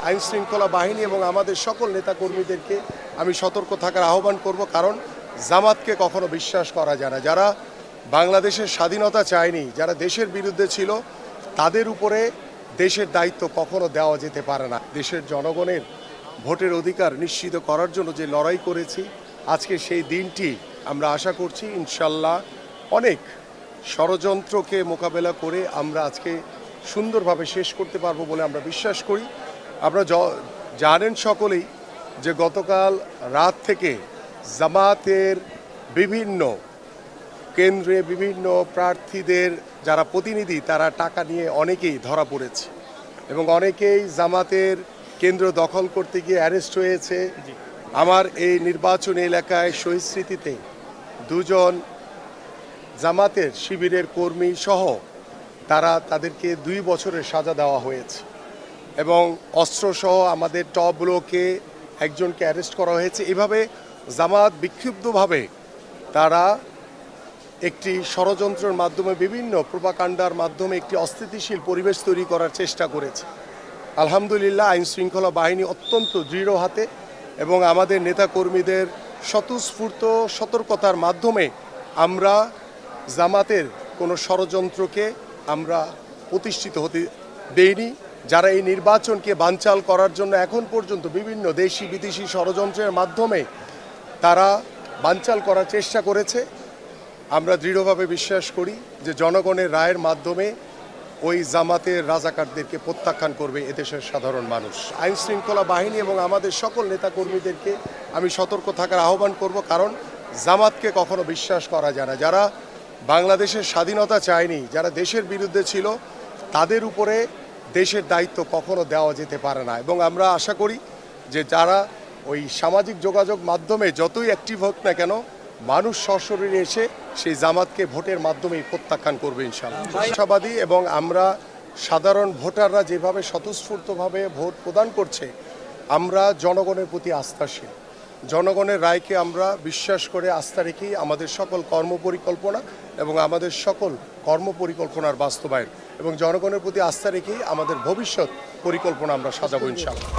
আইন শৃঙ্খলা বাহিনী এবং আমাদের সকল নেতাকর্মীদেরকে আমি সতর্ক থাকার আহ্বান করব, কারণ জামাতকে কখনো বিশ্বাস করা যায় না। যারা বাংলাদেশের স্বাধীনতা চায়নি, যারা দেশের বিরুদ্ধে ছিল, তাদের উপরে দেশের দায়িত্ব কখনো দেওয়া যেতে পারে না। দেশের জনগণের ভোটের অধিকার নিশ্চিত করার জন্য যে লড়াই করেছি, আজকে সেই দিনটি আমরা আশা করছি ইনশাল্লাহ অনেক ষড়যন্ত্রকে মোকাবেলা করে আমরা আজকে সুন্দরভাবে শেষ করতে পারবো বলে আমরা বিশ্বাস করি। আপনারা জানেন সকলেই যে গতকাল রাত থেকে জামাতের বিভিন্ন কেন্দ্রে বিভিন্ন প্রার্থীদের যারা প্রতিনিধি তারা টাকা নিয়ে অনেকেই ধরা পড়েছে এবং অনেকেই জামাতের কেন্দ্র দখল করতে গিয়ে অ্যারেস্ট হয়েছে। আমার এই নির্বাচনী এলাকায় শহীদ স্মৃতিতে দুজন জামাতের শিবিরের কর্মী সহ তাদেরকে 2 বছরের সাজা দেওয়া হয়েছে এবং অস্ত্রসহ আমাদের টপ ব্লকে একজনকে অ্যারেস্ট করা হয়েছে। এভাবে জামাত বিক্ষুব্ধভাবে তারা একটি ষড়যন্ত্রের মাধ্যমে বিভিন্ন প্রোপাগান্ডার মাধ্যমে একটি অস্থিতিশীল পরিবেশ তৈরি করার চেষ্টা করেছে। আলহামদুলিল্লাহ আইন শৃঙ্খলা বাহিনী অত্যন্ত দৃঢ় হাতে এবং আমাদের নেতাকর্মীদের স্বতঃস্ফূর্ত সতর্কতার মাধ্যমে আমরা জামাতের কোনো ষড়যন্ত্রকে আমরা প্রতিষ্ঠিত হতে দেইনি। যারা এই নির্বাচনকে বানচাল করার জন্য এখন পর্যন্ত বিভিন্ন দেশি বিদেশি ষড়যন্ত্রের মাধ্যমে তারা বানচাল করার চেষ্টা করেছে, আমরা দৃঢ়ভাবে বিশ্বাস করি যে জনগণের রায়ের মাধ্যমে ওই জামাতের রাজাকারদেরকে প্রত্যাখ্যান করবে এদেশের সাধারণ মানুষ। আইন শৃঙ্খলা বাহিনী এবং আমাদের সকল নেতাকর্মীদেরকে আমি সতর্ক থাকার আহ্বান করব, কারণ জামাতকে কখনো বিশ্বাস করা যায় না। যারা বাংলাদেশের স্বাধীনতা চায়নি, যারা দেশের বিরুদ্ধে ছিল, তাদের উপরে দেশের দায়িত্ব কখনো দেওয়া যেতে পারে না। এবং আমরা আশা করি যে যারা ওই সামাজিক যোগাযোগ মাধ্যমে যতই অ্যাক্টিভ হোক না কেন, মানুষ সশরীরে এসে সেই জামাতকে ভোটের মাধ্যমেই প্রত্যাখ্যান করবে ইনশাআল্লাহ। আশাবাদী এবং আমরা সাধারণ ভোটাররা যেভাবে স্বতঃস্ফূর্তভাবে ভোট প্রদান করছে, আমরা জনগণের প্রতি আস্থাশীল। জনগণের রায়কে আমরা বিশ্বাস করে আস্থা রেখেই আমাদের সকল কর্মপরিকল্পনা এবং আমাদের সকল কর্মপরিকল্পনার বাস্তবায়ন এবং জনগণের প্রতি আস্থা রেখেই আমাদের ভবিষ্যৎ পরিকল্পনা আমরা সাজাবো ইনশাআল্লাহ।